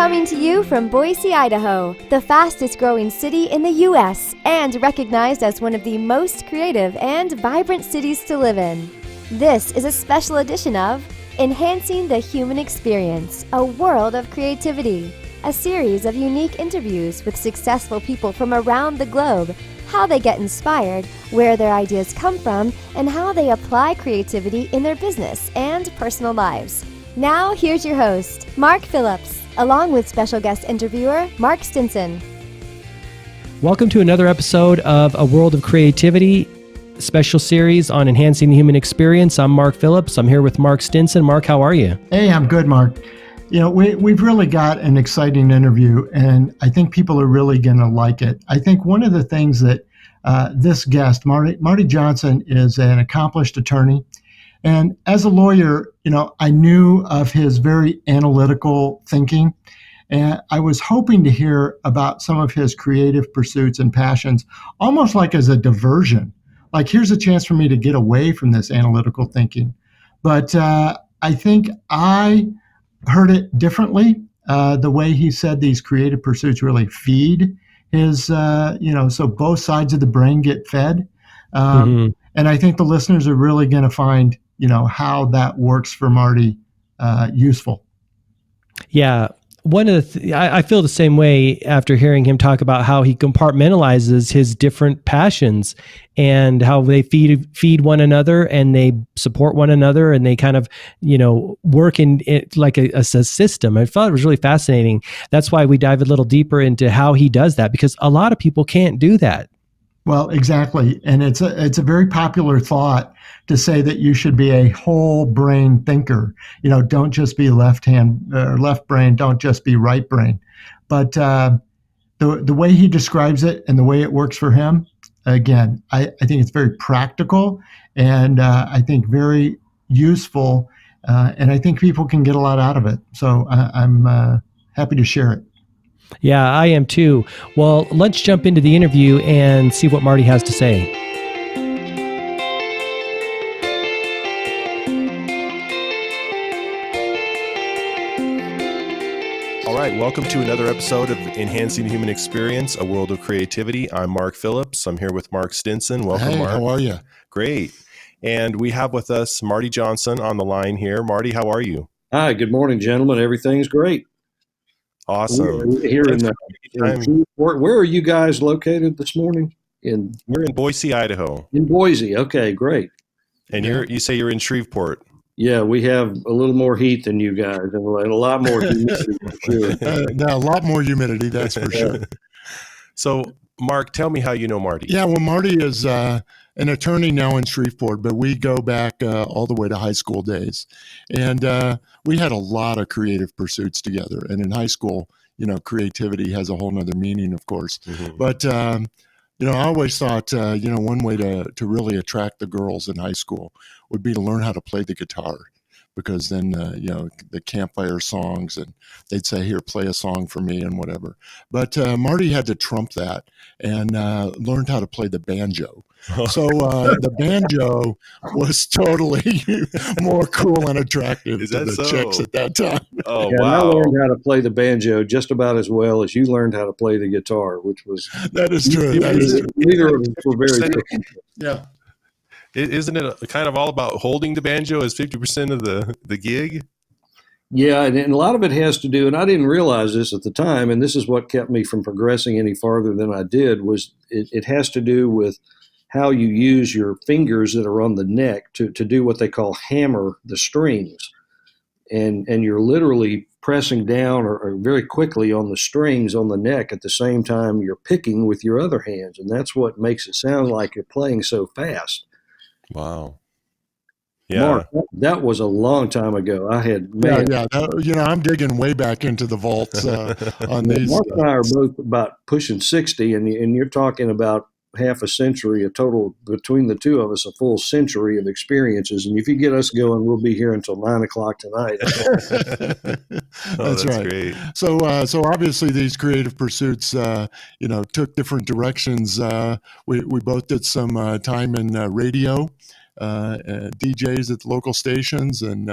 Coming to you from Boise, Idaho, the fastest growing city in the U.S. and recognized as one of the most creative and vibrant cities to live in. This is a special edition of Enhancing the Human Experience, a World of Creativity, a series of unique interviews with successful people from around the globe, how they get inspired, where their ideas come from, and how they apply creativity in their business and personal lives. Now, here's your host, Mark Phillips, along with special guest interviewer, Mark Stinson. Welcome to another episode of A World of Creativity, special series on enhancing the human experience. I'm Mark Phillips. I'm here with Mark Stinson. Mark, how are you? Hey, I'm good, Mark. You know, we've really got an exciting interview, and I think people are really going to like it. I think one of the things that this guest, Marty Johnson, is an accomplished attorney. And as a lawyer, you know, I knew of his very analytical thinking, and I was hoping to hear about some of his creative pursuits and passions, almost like as a diversion. Like, here's a chance for me to get away from this analytical thinking. But I think I heard it differently. The way he said these creative pursuits really feed his, so both sides of the brain get fed. And I think the listeners are really going to find, how that works for Marty useful. Yeah. One of the I feel the same way after hearing him talk about how he compartmentalizes his different passions and how they feed one another and they support one another and they kind of, work in it like a system. I thought it was really fascinating. That's why we dive a little deeper into how he does that, because a lot of people can't do that. Well, exactly. And it's a very popular thought to say that you should be a whole brain thinker. Don't just be left brain, don't just be right brain. But the way he describes it and the way it works for him, again, I think it's very practical and I think very useful. And I think people can get a lot out of it. So I'm happy to share it. Yeah, I am too. Well, let's jump into the interview and see what Marty has to say. All right, welcome to another episode of Enhancing the Human Experience, a World of Creativity. I'm Mark Phillips. I'm here with Mark Stinson. Welcome, hey, Mark. How are you? Great. And we have with us Marty Johnson on the line here. Marty, how are you? Hi, good morning, gentlemen. Everything's great. Awesome. We're here in Shreveport. Where are you guys located this morning? We're in Boise, Idaho. In Boise. Okay, great. And you say you're in Shreveport. Yeah, we have a little more heat than you guys, and a lot more humidity. For sure. A lot more humidity, that's for sure. So, Mark, tell me how you know Marty. Yeah, well, Marty is an attorney now in Shreveport, but we go back all the way to high school days. And we had a lot of creative pursuits together. And in high school, creativity has a whole nother meaning, of course. Mm-hmm. But, I always thought, one way to really attract the girls in high school would be to learn how to play the guitar. Because then, the campfire songs, and they'd say, here, play a song for me and whatever. But Marty had to trump that and learned how to play the banjo. So the banjo was totally more cool and attractive to the chicks at that time. Oh, yeah, wow. I learned how to play the banjo just about as well as you learned how to play the guitar, which was... That is true. Neither of us were very good. Yeah. Isn't it kind of all about holding the banjo as 50% of the gig? Yeah, and a lot of it has to do, and I didn't realize this at the time, and this is what kept me from progressing any farther than I did, was it has to do with how you use your fingers that are on the neck to do what they call hammer the strings. And you're literally pressing down or very quickly on the strings on the neck at the same time you're picking with your other hands. And that's what makes it sound like you're playing so fast. Wow. Yeah. Mark, that was a long time ago. I'm digging way back into the vaults on these. Mark and I are both about pushing 60, and you're talking about half a century, a total between the two of us, a full century of experiences. And if you get us going, we'll be here until 9:00 tonight. That's right. Great. So obviously these creative pursuits, took different directions. We both did some time in radio, DJs at the local stations, and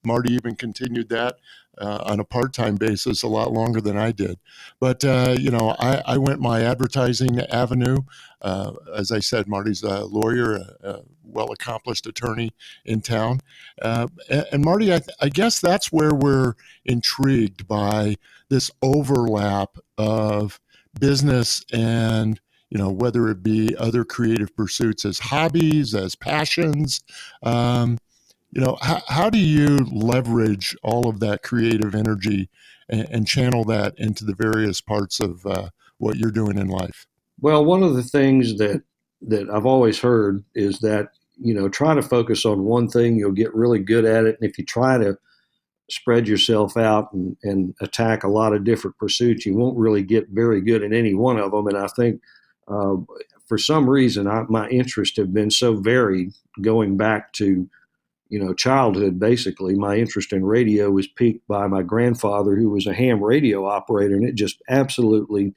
Marty even continued that on a part-time basis a lot longer than I did. But, I went my advertising avenue. As I said, Marty's a lawyer, a well-accomplished attorney in town. And Marty, I guess that's where we're intrigued by this overlap of business and, whether it be other creative pursuits as hobbies, as passions. How do you leverage all of that creative energy and channel that into the various parts of what you're doing in life? Well, one of the things that I've always heard is that, try to focus on one thing, you'll get really good at it. And if you try to spread yourself out and attack a lot of different pursuits, you won't really get very good at any one of them. And I think uh, for some reason, my interests have been so varied going back to, childhood. Basically, my interest in radio was piqued by my grandfather, who was a ham radio operator, and it just absolutely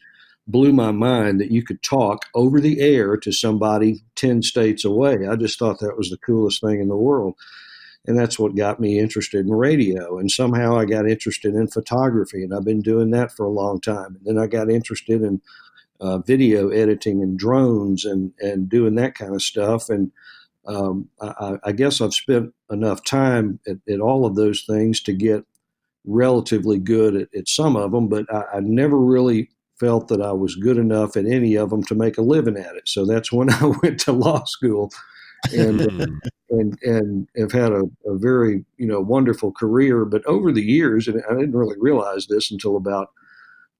blew my mind that you could talk over the air to somebody 10 states away. I just thought that was the coolest thing in the world. And that's what got me interested in radio. And somehow I got interested in photography, and I've been doing that for a long time. And then I got interested in video editing and drones and doing that kind of stuff. And I guess I've spent enough time at all of those things to get relatively good at some of them, but I never really felt that I was good enough at any of them to make a living at it. So that's when I went to law school and and have had a very wonderful career. But over the years, and I didn't really realize this until about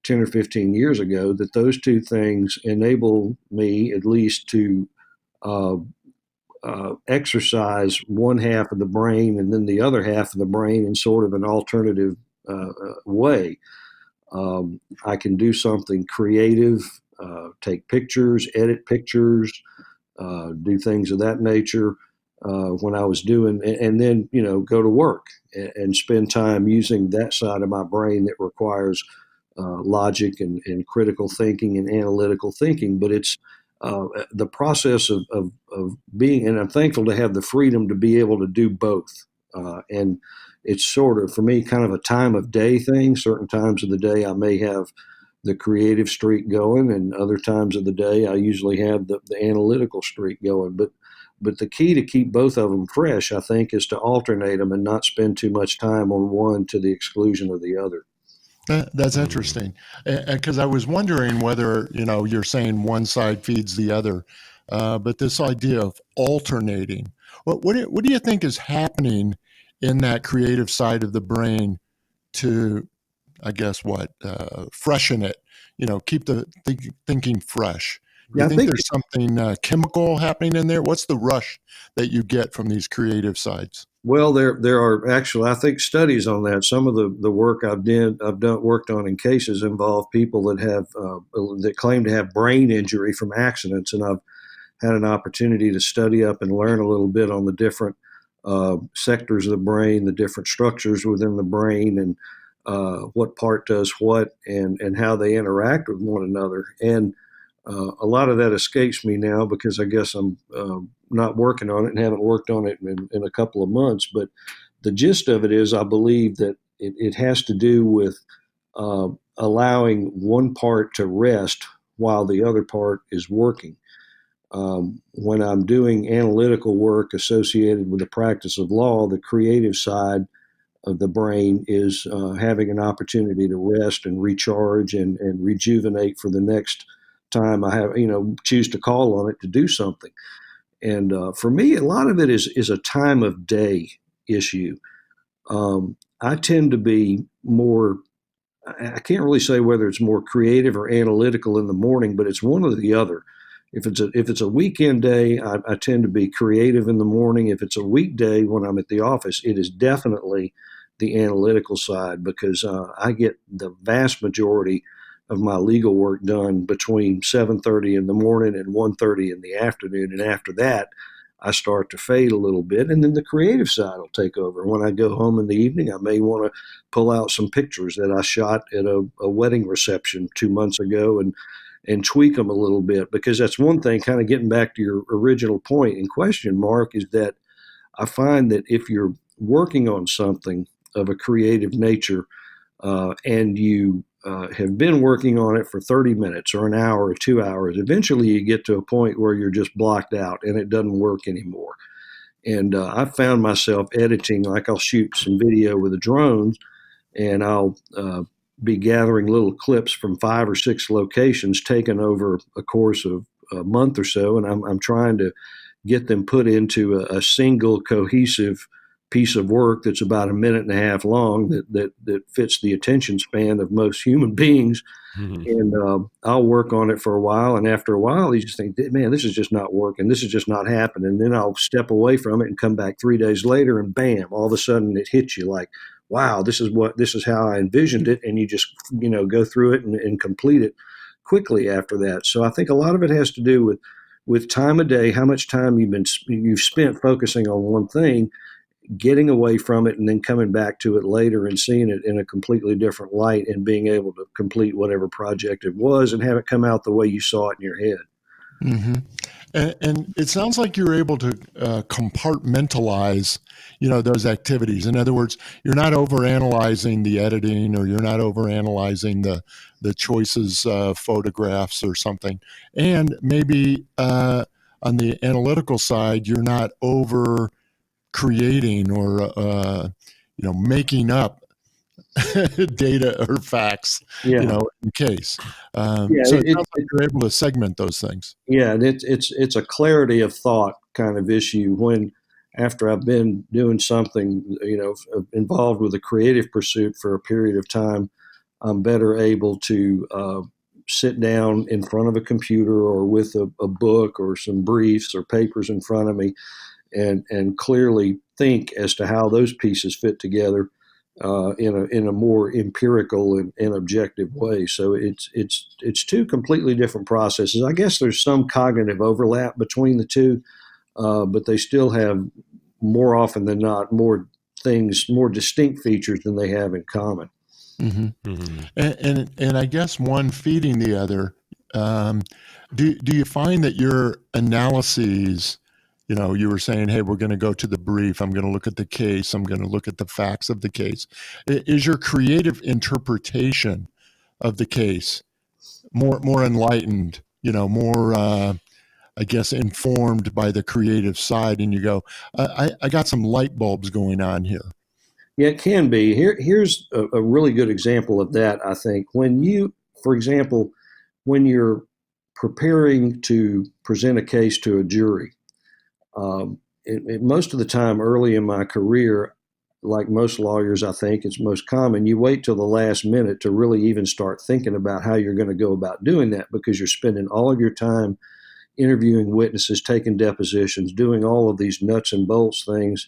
10 or 15 years ago, that those two things enable me at least to uh, exercise one half of the brain and then the other half of the brain in sort of an alternative way. I can do something creative, take pictures, edit pictures, do things of that nature when I was doing, and then, go to work and spend time using that side of my brain that requires logic and critical thinking and analytical thinking. But it's the process of being, and I'm thankful to have the freedom to be able to do both. And it's sort of, for me, kind of a time of day thing. Certain times of the day I may have the creative streak going, and other times of the day I usually have the analytical streak going. But the key to keep both of them fresh, I think, is to alternate them and not spend too much time on one to the exclusion of the other. That's interesting, because I was wondering whether, you're saying one side feeds the other, but this idea of alternating, what do you think is happening in that creative side of the brain to, I guess, freshen it, keep the thinking fresh? Do Yeah, you I think think there's something chemical happening in there? What's the rush that you get from these creative sides? Well, there are actually, I think, studies on that. Some of the work worked on in cases involve people that have that claim to have brain injury from accidents, and I've had an opportunity to study up and learn a little bit on the different sectors of the brain, the different structures within the brain, and what part does what, and how they interact with one another. And a lot of that escapes me now because I guess I'm not working on it and haven't worked on it in a couple of months. But the gist of it is, I believe that it has to do with allowing one part to rest while the other part is working. When I'm doing analytical work associated with the practice of law, the creative side of the brain is having an opportunity to rest and recharge and rejuvenate for the next time I have, choose to call on it to do something. And for me, a lot of it is a time of day issue. I tend to be more, I can't really say whether it's more creative or analytical in the morning, but it's one or the other. If it's a weekend day, I tend to be creative in the morning. If it's a weekday when I'm at the office, it is definitely the analytical side, because I get the vast majority of my legal work done between 7:30 in the morning and 1:30 in the afternoon. And after that, I start to fade a little bit, and then the creative side will take over. When I go home in the evening, I may want to pull out some pictures that I shot at a wedding reception 2 months ago and tweak them a little bit, because that's one thing, kind of getting back to your original point in question, Mark, is that I find that if you're working on something of a creative nature, and you have been working on it for 30 minutes or an hour or 2 hours, eventually you get to a point where you're just blocked out and it doesn't work anymore. And I found myself editing, like I'll shoot some video with a drone, and I'll be gathering little clips from 5 or 6 locations taken over a course of a month or so, and I'm trying to get them put into a single cohesive piece of work that's about a minute and a half long that fits the attention span of most human beings. Mhm. And I'll work on it for a while, and after a while, you just think, man, this is just not working. This is just not happening. And then I'll step away from it and come back 3 days later, and bam, all of a sudden it hits you like, wow, this is how I envisioned it. And you just, go through it and complete it quickly after that. So I think a lot of it has to do with time of day, how much time you've spent focusing on one thing, getting away from it, and then coming back to it later and seeing it in a completely different light and being able to complete whatever project it was and have it come out the way you saw it in your head. Mm-hmm. And it sounds like you're able to compartmentalize, those activities. In other words, you're not overanalyzing the editing, or you're not overanalyzing the choices of photographs or something. And maybe on the analytical side, you're not over creating or making up data or facts, Yeah. in case. Yeah, So it sounds like you're able to segment those things. Yeah, and it's a clarity of thought kind of issue when, after I've been doing something, involved with a creative pursuit for a period of time, I'm better able to sit down in front of a computer or with a book or some briefs or papers in front of me, and clearly think as to how those pieces fit together in a more empirical and objective way. So it's two completely different processes. I guess there's some cognitive overlap between the two, but they still have, more often than not, more distinct features than they have in common. Mm-hmm. Mhm. And I guess one feeding the other. Do you find that your analyses, you were saying, hey, we're going to go to the brief, I'm going to look at the case, I'm going to look at the facts of the case. Is your creative interpretation of the case more enlightened, more, I guess, informed by the creative side, and you go, I got some light bulbs going on here? Yeah, it can be. Here's a really good example of that, I think. For example, when you're preparing to present a case to a jury, most of the time early in my career, like most lawyers, I think it's most common, you wait till the last minute to really even start thinking about how you're going to go about doing that, because you're spending all of your time interviewing witnesses, taking depositions, doing all of these nuts and bolts things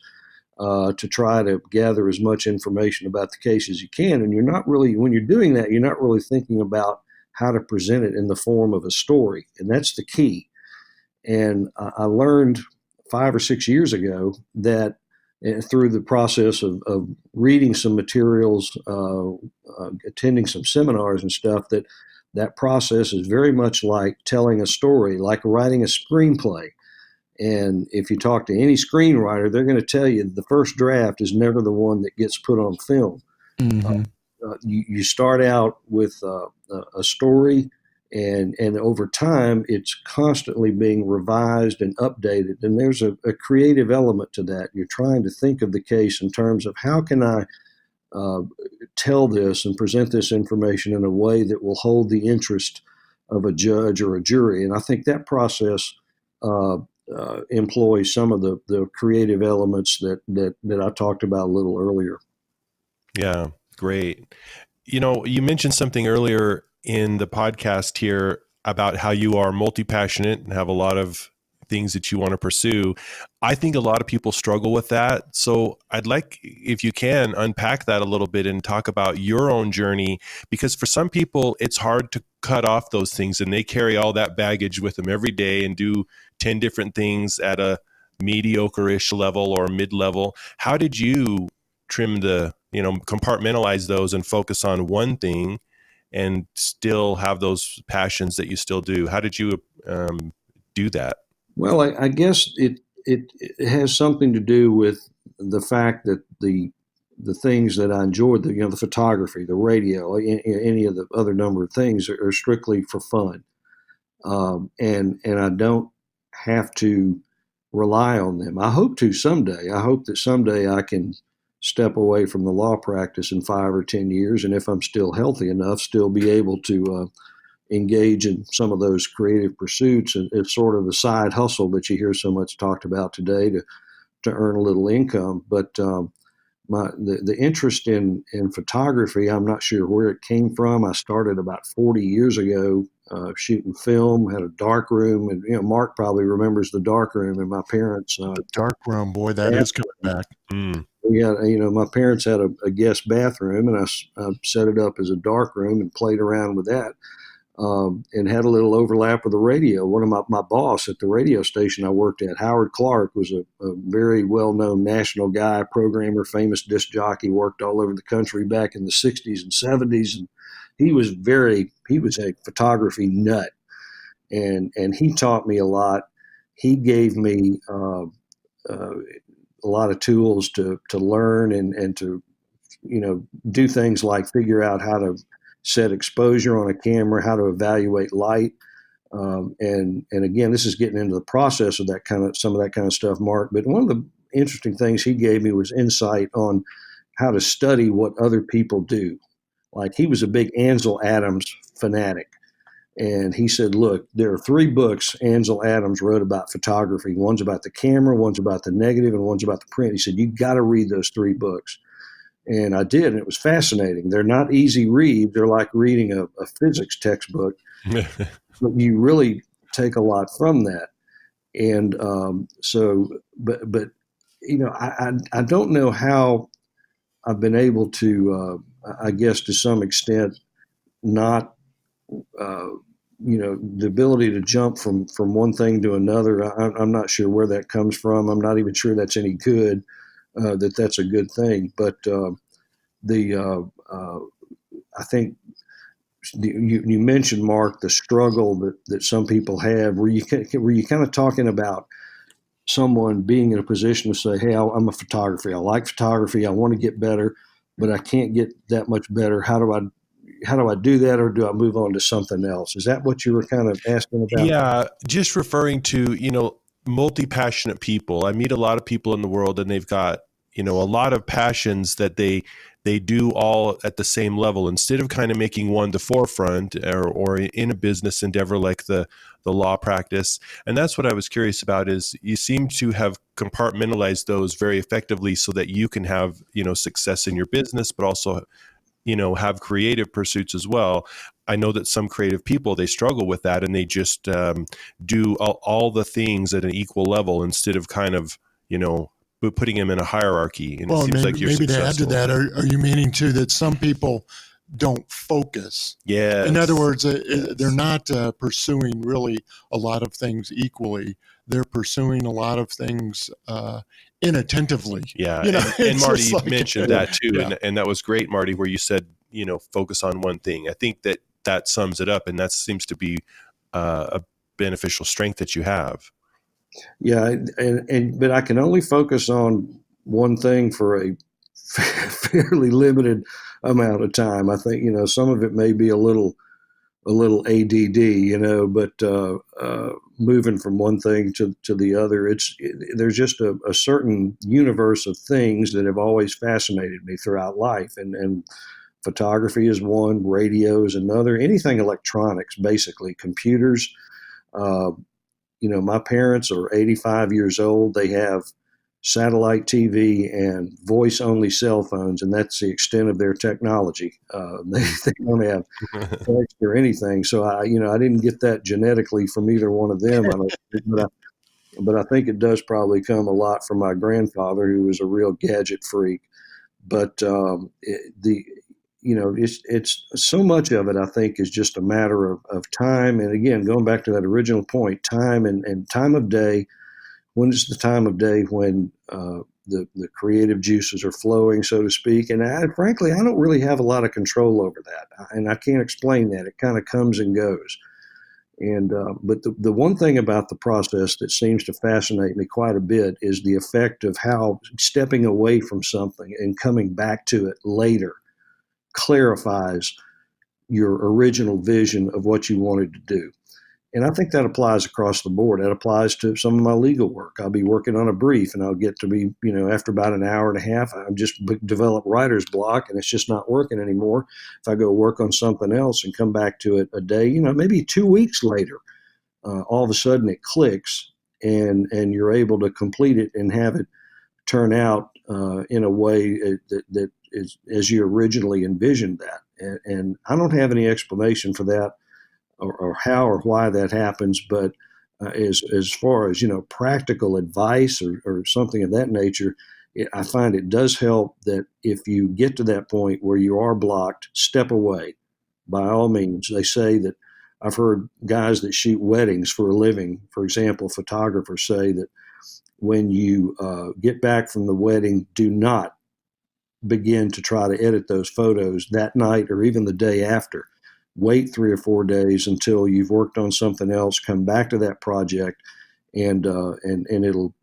to try to gather as much information about the case as you can. And when you're doing that, you're not really thinking about how to present it in the form of a story. And that's the key. And I learned 5 or 6 years ago that through the process of reading some materials, attending some seminars and stuff, that process is very much like telling a story, like writing a screenplay. And if you talk to any screenwriter, they're going to tell you the first draft is never the one that gets put on film. Mm-hmm. You start out with a story, and over time, it's constantly being revised and updated. And there's a creative element to that. You're trying to think of the case in terms of, how can I tell this and present this information in a way that will hold the interest of a judge or a jury. And I think that process employs some of the creative elements that I talked about a little earlier. Yeah, great. You mentioned something earlier in the podcast here about how you are multi-passionate and have a lot of things that you want to pursue. I think a lot of people struggle with that. So I'd like, if you can, unpack that a little bit and talk about your own journey, because for some people, it's hard to cut off those things, and they carry all that baggage with them every day and do 10 different things at a mediocre-ish level or mid-level. How did you trim compartmentalize those and focus on one thing and still have those passions that you still do? How did you do that? Well, I guess it has something to do with the fact that the things that I enjoyed, the photography, the radio, any of the other number of things are strictly for fun. And I don't have to rely on them. I hope to someday. I hope that someday I can step away from the law practice in 5 or 10 years, and if I'm still healthy enough, still be able to engage in some of those creative pursuits. And it's sort of the side hustle that you hear so much talked about today to earn a little income. But the interest in photography, I'm not sure where it came from. I started about 40 years ago shooting film, had a dark room, and Mark probably remembers the dark room. And my parents, The dark room, boy, that is coming back. we had, my parents had a guest bathroom, and I set it up as a dark room and played around with that. And had a little overlap with the radio. One of my boss at the radio station I worked at, Howard Clark, was a very well-known national guy, programmer, famous disc jockey, worked all over the country back in the 60s and 70s. And he was a photography nut. And he taught me a lot. He gave me a lot of tools to learn and to, do things like figure out how to set exposure on a camera, how to evaluate light. And again, this is getting into the process of some of that kind of stuff, Mark. But one of the interesting things he gave me was insight on how to study what other people do. Like, he was a big Ansel Adams fanatic. And he said, look, there are 3 books Ansel Adams wrote about photography. One's about the camera, one's about the negative, and one's about the print. He said, you got to read those 3 books. And I did, and it was fascinating. They're not easy reads. They're like reading a physics textbook, but you really take a lot from that. And I don't know how I've been able to, I guess to some extent, not, the ability to jump from one thing to another. I'm not sure where that comes from. I'm not even sure that's any good. That's a good thing, but I think you mentioned, Mark, the struggle that some people have. Were you kind of talking about someone being in a position to say, "Hey, I'm a photographer. I like photography. I want to get better, but I can't get that much better. How do I do that, or do I move on to something else?" Is that what you were kind of asking about? Yeah, just referring to, multi-passionate people. I meet a lot of people in the world, and they've got, a lot of passions that they do all at the same level, instead of kind of making one the forefront or in a business endeavor like the law practice. And that's what I was curious about, is you seem to have compartmentalized those very effectively so that you can have, success in your business, but also, have creative pursuits as well. I know that some creative people, they struggle with that, and they just do all the things at an equal level instead of kind of, putting them in a hierarchy. And Well, it seems maybe, like you're maybe to successful. add to that, are you meaning too that some people don't focus? Yeah. In other words, they're not pursuing really a lot of things equally. They're pursuing a lot of things inattentively. Yeah. And And Marty, you like, mentioned that too. Yeah. And that was great, Marty, where you said, focus on one thing. I think that sums it up. And that seems to be a beneficial strength that you have. Yeah, but I can only focus on one thing for a fairly limited amount of time. I think some of it may be a little ADD, but moving from one thing to the other, there's just a certain universe of things that have always fascinated me throughout life, and photography is one, radio is another, anything electronics, basically computers. My parents are 85 years old. They have satellite TV and voice-only cell phones, and that's the extent of their technology. They don't have text or anything. So I didn't get that genetically from either one of them. I don't think, but I think it does probably come a lot from my grandfather, who was a real gadget freak. But it's so much of it, I think, is just a matter of time. And again, going back to that original point, time and time of day. When is the time of day when the creative juices are flowing, so to speak? And frankly, I don't really have a lot of control over that, and I can't explain that. It kind of comes and goes. And but the one thing about the process that seems to fascinate me quite a bit is the effect of how stepping away from something and coming back to it later clarifies your original vision of what you wanted to do. And I think that applies across the board. That applies to some of my legal work. I'll be working on a brief and I'll get to be, after about an hour and a half, I just develop writer's block and it's just not working anymore. If I go work on something else and come back to it a day, maybe 2 weeks later, all of a sudden it clicks and you're able to complete it and have it turn out in a way that is as you originally envisioned that. And I don't have any explanation for that or how or why that happens, but as far as practical advice or something of that nature, I find it does help that if you get to that point where you are blocked, step away. By all means, they say that I've heard guys that shoot weddings for a living, for example, photographers say that when you get back from the wedding, do not begin to try to edit those photos that night or even the day after. Wait 3 or 4 days until you've worked on something else, come back to that project, and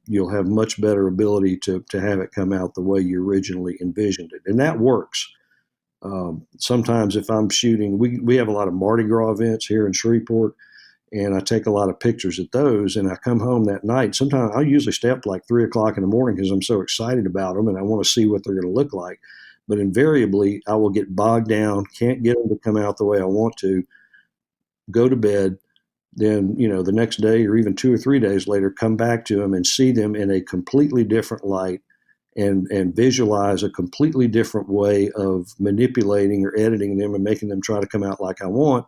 you'll have much better ability to have it come out the way you originally envisioned it. And that works. Sometimes if I'm shooting, we have a lot of Mardi Gras events here in Shreveport, and I take a lot of pictures at those, and I come home that night. Sometimes I'll usually stay up like 3 o'clock in the morning because I'm so excited about them and I want to see what they're going to look like. But invariably, I will get bogged down, can't get them to come out the way I want to, go to bed, then, the next day or even 2 or 3 days later, come back to them and see them in a completely different light and visualize a completely different way of manipulating or editing them and making them try to come out like I want.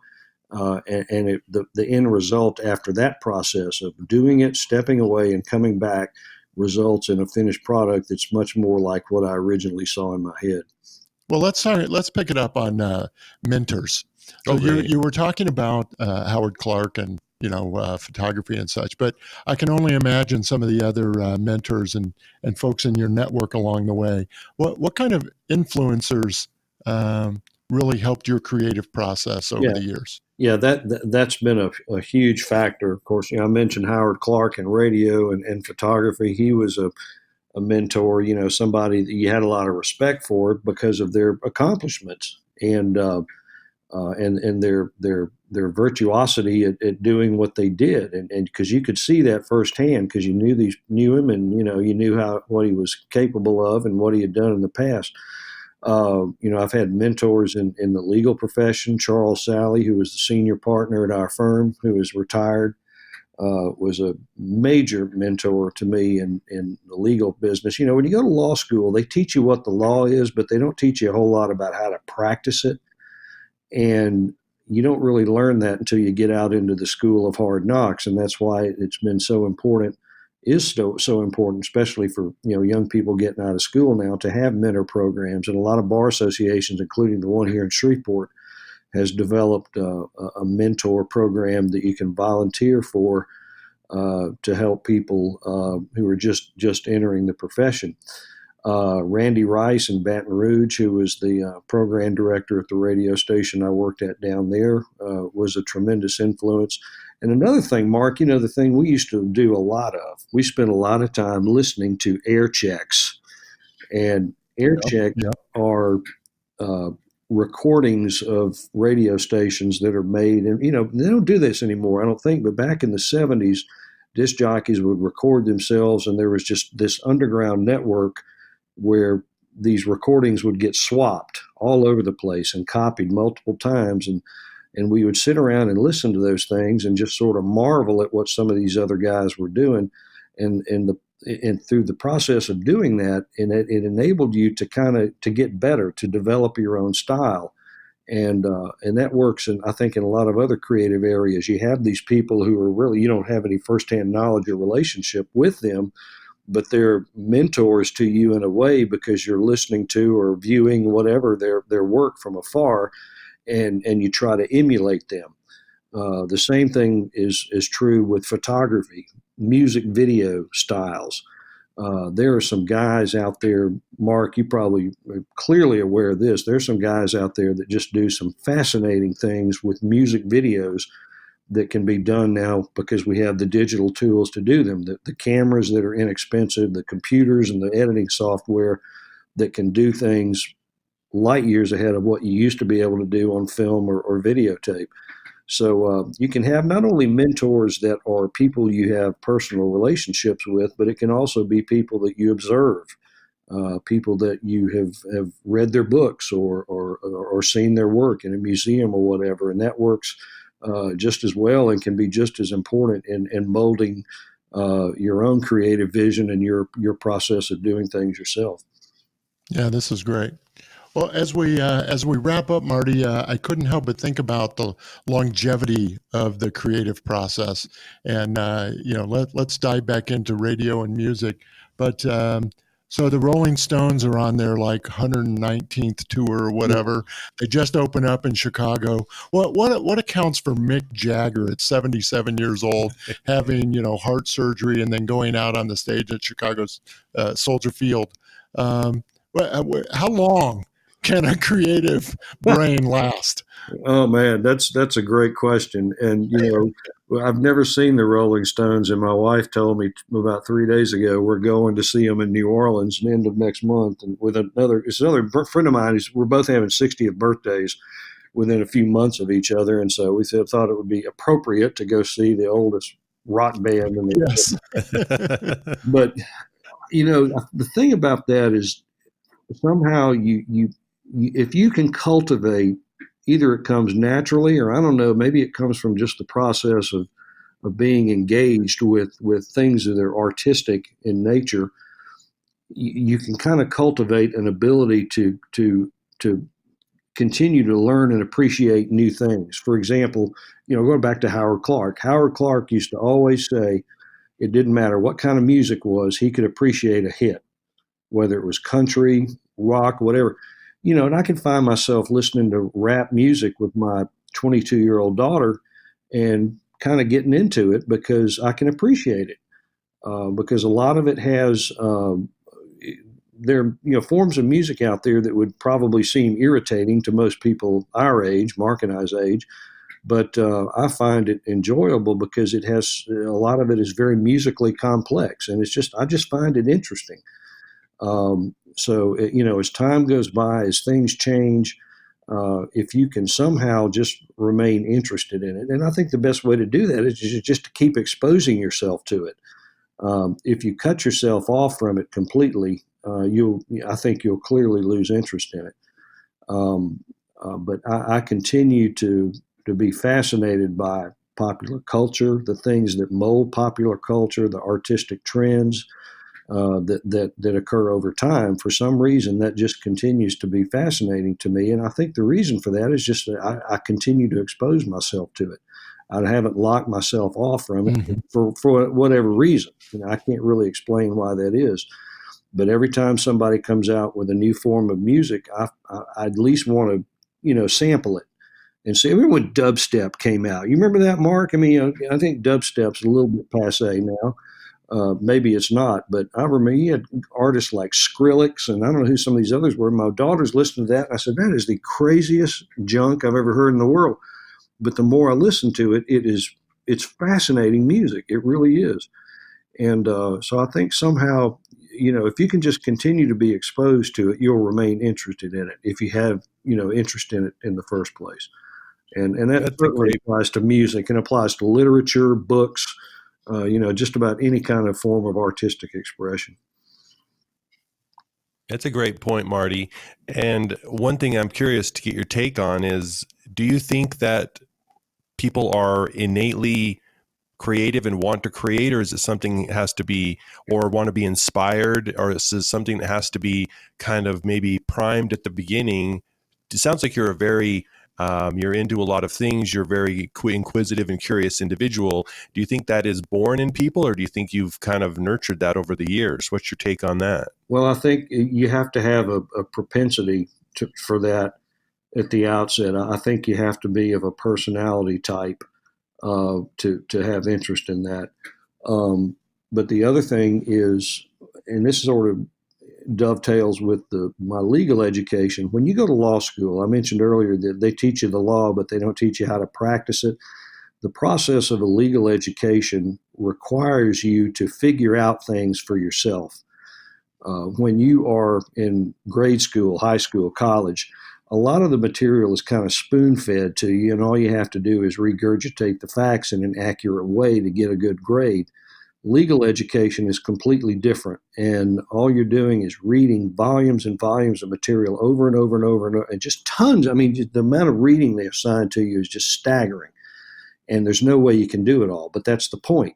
The end result after that process of doing it, stepping away and coming back results in a finished product that's much more like what I originally saw in my head. Well, let's pick it up on mentors. So you were talking about Howard Clark and photography and such, but I can only imagine some of the other mentors and folks in your network along the way. What kind of influencers really helped your creative process over the years? Yeah, that's been a huge factor. Of course, I mentioned Howard Clark in radio and photography. He was a mentor, somebody that you had a lot of respect for because of their accomplishments and their virtuosity at doing what they did, and because you could see that firsthand because you knew him and you knew what he was capable of and what he had done in the past. I've had mentors in the legal profession. Charles Sally, who was the senior partner at our firm, who is retired, was a major mentor to me in the legal business. When you go to law school, they teach you what the law is, but they don't teach you a whole lot about how to practice it. And you don't really learn that until you get out into the school of hard knocks. And that's why it's been so important, so important, especially for young people getting out of school now, to have mentor programs. And a lot of bar associations, including the one here in Shreveport, has developed a mentor program that you can volunteer for to help people who are just entering the profession. Randy Rice in Baton Rouge, who was the program director at the radio station I worked at down there, was a tremendous influence. And another thing, Mark, the thing we used to do a lot of, we spent a lot of time listening to air checks. And air checks are recordings of radio stations that are made. And, they don't do this anymore, I don't think. But back in the 70s, disc jockeys would record themselves, and there was just this underground network where these recordings would get swapped all over the place and copied multiple times. And we would sit around and listen to those things and just sort of marvel at what some of these other guys were doing. And through the process of doing that, and it enabled you to get better, to develop your own style. And that works, I think, in a lot of other creative areas. You have these people who are really, you don't have any firsthand knowledge or relationship with them, but they're mentors to you in a way because you're listening to or viewing whatever their work from afar, and you try to emulate them. The same thing is true with photography, music video styles. There are some guys out there, Mark, you probably are clearly aware of this. There's some guys out there that just do some fascinating things with music videos that can be done now because we have the digital tools to do them, the cameras that are inexpensive, the computers and the editing software that can do things light years ahead of what you used to be able to do on film or videotape. So you can have not only mentors that are people you have personal relationships with, but it can also be people that you observe, people that you have read their books or seen their work in a museum or whatever, and that works just as well and can be just as important in molding your own creative vision and your process of doing things yourself. Yeah, this is great. Well, as we wrap up, Marty, I couldn't help but think about the longevity of the creative process, and let's dive back into radio and music. But so the Rolling Stones are on their like 119th tour or whatever. They just opened up in Chicago. What accounts for Mick Jagger at 77 years old having heart surgery and then going out on the stage at Chicago's Soldier Field? How long can a creative brain last? Oh man, that's a great question. And I've never seen the Rolling Stones, and my wife told me about 3 days ago we're going to see them in New Orleans at the end of next month. And with another friend of mine, we're both having 60th birthdays within a few months of each other, and so we thought it would be appropriate to go see the oldest rock band in the world. Yes. But the thing about that is somehow you if you can cultivate, either it comes naturally or I don't know, maybe it comes from just the process of being engaged with things that are artistic in nature. You can kind of cultivate an ability to continue to learn and appreciate new things. For example, going back to Howard Clark. Howard Clark used to always say it didn't matter what kind of music was, he could appreciate a hit, whether it was country, rock, whatever. And I can find myself listening to rap music with my 22-year-old daughter and kind of getting into it because I can appreciate it. Because a lot of it has, there are forms of music out there that would probably seem irritating to most people our age, Mark and I's age, but I find it enjoyable because it has a lot of it is very musically complex, and I just find it interesting. So, as time goes by, as things change, if you can somehow just remain interested in it, and I think the best way to do that is just to keep exposing yourself to it. If you cut yourself off from it completely, I think you'll clearly lose interest in it. But I continue to be fascinated by popular culture, the things that mold popular culture, the artistic trends that occur over time. For some reason, that just continues to be fascinating to me. And I think the reason for that is just that I continue to expose myself to it. I haven't locked myself off from it for whatever reason. I can't really explain why that is. But every time somebody comes out with a new form of music, I at least want to, sample it and see. I remember when dubstep came out. You remember that, Mark? I mean, I think dubstep's a little bit passe now. Maybe it's not, but I remember you had artists like Skrillex, and I don't know who some of these others were. My daughter's listening to that, and I said, that is the craziest junk I've ever heard in the world. But the more I listen to it, it's fascinating music. It really is. And so I think somehow, if you can just continue to be exposed to it, you'll remain interested in it if you have, interest in it in the first place. And that certainly applies to music and applies to literature, books, just about any kind of form of artistic expression. That's a great point, Marty. And one thing I'm curious to get your take on is, do you think that people are innately creative and want to create, or is it something that has to be, or want to be inspired, or is it something that has to be kind of maybe primed at the beginning? It sounds like you're a very you're into a lot of things. You're very inquisitive and curious individual. Do you think that is born in people, or do you think you've kind of nurtured that over the years? What's your take on that? Well, I think you have to have a propensity for that at the outset. I think you have to be of a personality type to have interest in that. But the other thing is, and this sort of dovetails with my legal education. When you go to law school, I mentioned earlier that they teach you the law, but they don't teach you how to practice it. the process of a legal education requires you to figure out things for yourself. When you are in grade school, high school, college, a lot of the material is kind of spoon-fed to you, and all you have to do is regurgitate the facts in an accurate way to get a good grade. Legal education is completely different, and all you're doing is reading volumes and volumes of material over and over and over and over, and just tons. I mean, the amount of reading they assign to you is just staggering, and there's no way you can do it all, but that's the point.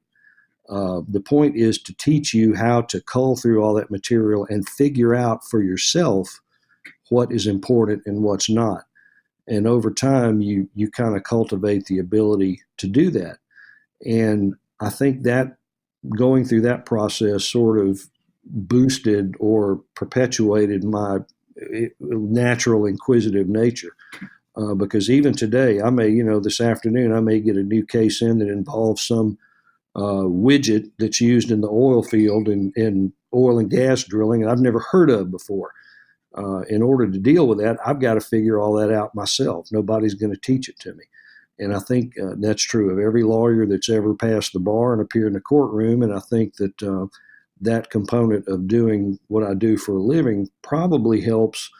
The point is to teach you how to cull through all that material and figure out for yourself what is important and what's not. And over time, you kind of cultivate the ability to do that. And I think that going through that process sort of boosted or perpetuated my natural inquisitive nature. Because even today, I may, this afternoon, I may get a new case in that involves some widget that's used in the oil field in oil and gas drilling and I've never heard of before. In order to deal with that, I've got to figure all that out myself. Nobody's going to teach it to me. And I think that's true of every lawyer that's ever passed the bar and appeared in a courtroom. And I think that that component of doing what I do for a living probably helps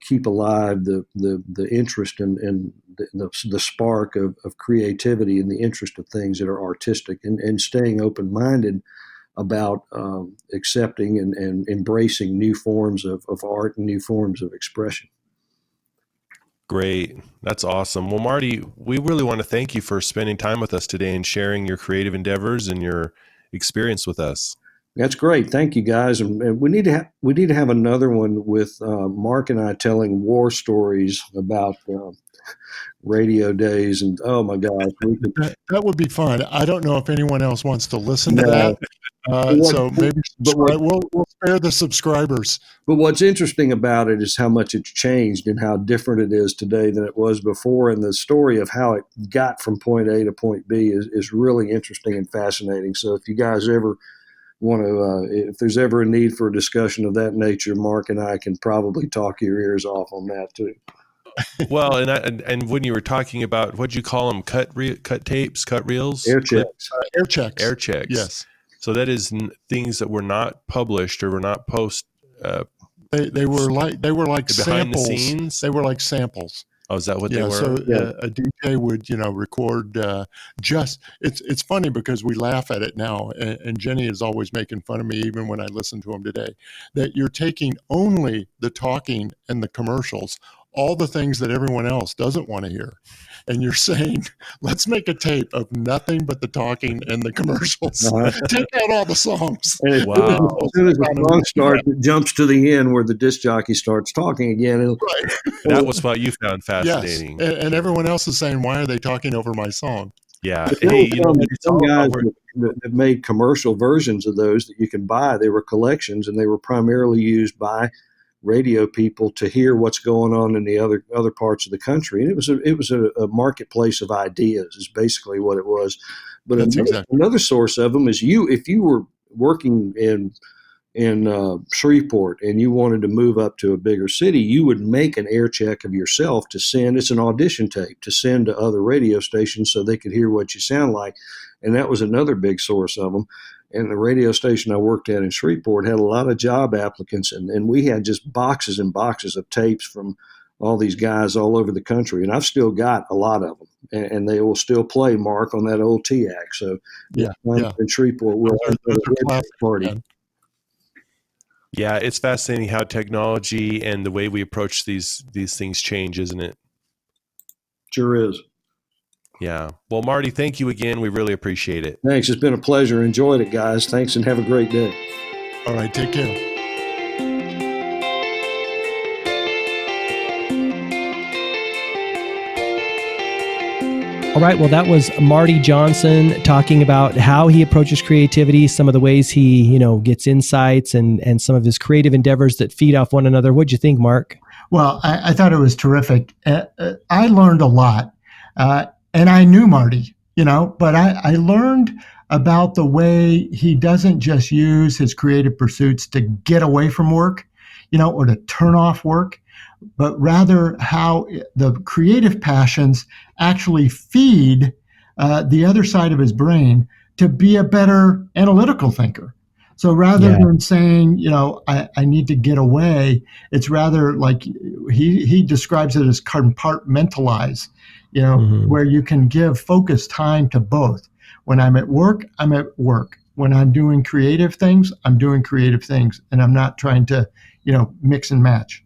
keep alive the interest and the spark of creativity and the interest of things that are artistic and staying open-minded about accepting and embracing new forms of art and new forms of expression. Great. That's awesome. Well, Marty, we really want to thank you for spending time with us today and sharing your creative endeavors and your experience with us. That's great. Thank you, guys. And we need to have another one with Mark and I telling war stories about radio days. And oh my gosh, that would be fun. I don't know if anyone else wants to listen to that. So maybe we'll spare the subscribers. But what's interesting about it is how much it's changed and how different it is today than it was before. And the story of how it got from point A to point B is really interesting and fascinating. So if you guys ever want to, if there's ever a need for a discussion of that nature, Mark and I can probably talk your ears off on that too. Well, and when you were talking about, what'd you call them? Cut tapes, cut reels? Air checks. Air checks. Air checks. Yes. So that is things that were not published or were not They were like behind samples. the scenes. They were like samples. Oh, is that what they were? So a DJ would, record it's funny because we laugh at it now, and Jenny is always making fun of me, even when I listen to him today, that you're taking only the talking and the commercials, all the things that everyone else doesn't want to hear. And you're saying, let's make a tape of nothing but the talking and the commercials. Take out all the songs. Wow. As soon as the song starts, it jumps to the end where the disc jockey starts talking again. Right. That was what you found fascinating. Yes. And everyone else is saying, why are they talking over my song? Yeah. Hey, some guys that made commercial versions of those that you can buy, they were collections, and they were primarily used by radio people to hear what's going on in the other parts of the country. And it was a marketplace of ideas is basically what it was. But another source of them is if you were working in Shreveport and you wanted to move up to a bigger city, you would make an air check of yourself to send. It's an audition tape to send to other radio stations so they could hear what you sound like. And that was another big source of them. And the radio station I worked at in Shreveport had a lot of job applicants, and we had just boxes and boxes of tapes from all these guys all over the country. And I've still got a lot of them, and they will still play, Mark, on that old TX. So in Shreveport, we'll have a party. Yeah, it's fascinating how technology and the way we approach these things change, isn't it? Sure is. Yeah. Well, Marty, thank you again. We really appreciate it. Thanks. It's been a pleasure. Enjoyed it, guys. Thanks, and have a great day. All right. Take care. All right. Well, that was Marty Johnson talking about how he approaches creativity, some of the ways he, gets insights and some of his creative endeavors that feed off one another. What'd you think, Mark? Well, I thought it was terrific. I learned a lot. And I knew Marty, but I learned about the way he doesn't just use his creative pursuits to get away from work, or to turn off work, but rather how the creative passions actually feed the other side of his brain to be a better analytical thinker. So rather than saying, I need to get away, it's rather like he describes it as compartmentalize, where you can give focused time to both. When I'm at work, I'm at work. When I'm doing creative things, I'm doing creative things, and I'm not trying to, mix and match.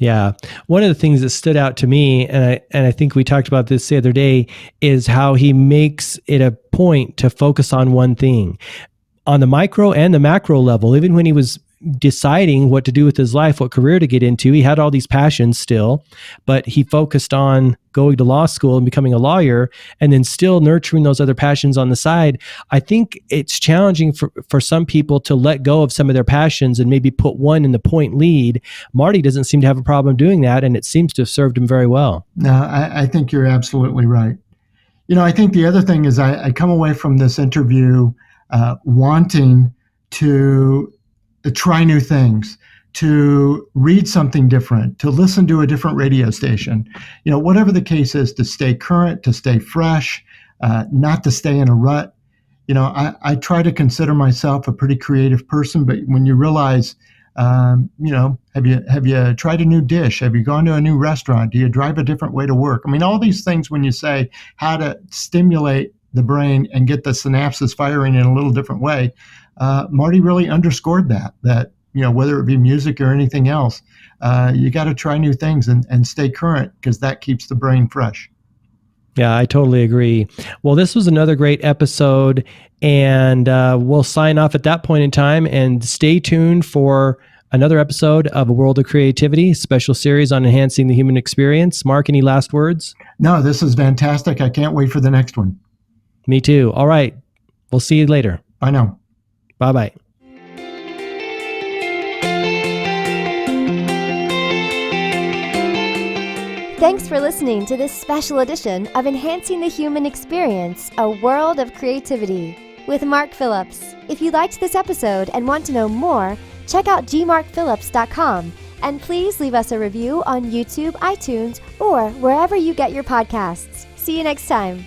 Yeah. One of the things that stood out to me, and I think we talked about this the other day, is how he makes it a point to focus on one thing. On the micro and the macro level, even when he was deciding what to do with his life, what career to get into, he had all these passions still, but he focused on going to law school and becoming a lawyer, and then still nurturing those other passions on the side. I think it's challenging for some people to let go of some of their passions and maybe put one in the point lead. Marty doesn't seem to have a problem doing that, and it seems to have served him very well. No, I think you're absolutely right. I think the other thing is I come away from this interview wanting to try new things, to read something different, to listen to a different radio station, whatever the case is, to stay current, to stay fresh, not to stay in a rut. I try to consider myself a pretty creative person, but when you realize, have you tried a new dish? Have you gone to a new restaurant? Do you drive a different way to work? I mean, all these things, when you say how to stimulate the brain and get the synapses firing in a little different way, Marty really underscored that, whether it be music or anything else, you got to try new things and stay current, because that keeps the brain fresh. Yeah, I totally agree. Well, this was another great episode, and we'll sign off at that point in time, and stay tuned for another episode of A World of Creativity, special series on enhancing the human experience. Mark, any last words? No, this is fantastic. I can't wait for the next one. Me too. All right. We'll see you later. Bye now. Bye-bye. Thanks for listening to this special edition of Enhancing the Human Experience, A World of Creativity with Mark Phillips. If you liked this episode and want to know more, check out gmarkphillips.com, and please leave us a review on YouTube, iTunes, or wherever you get your podcasts. See you next time.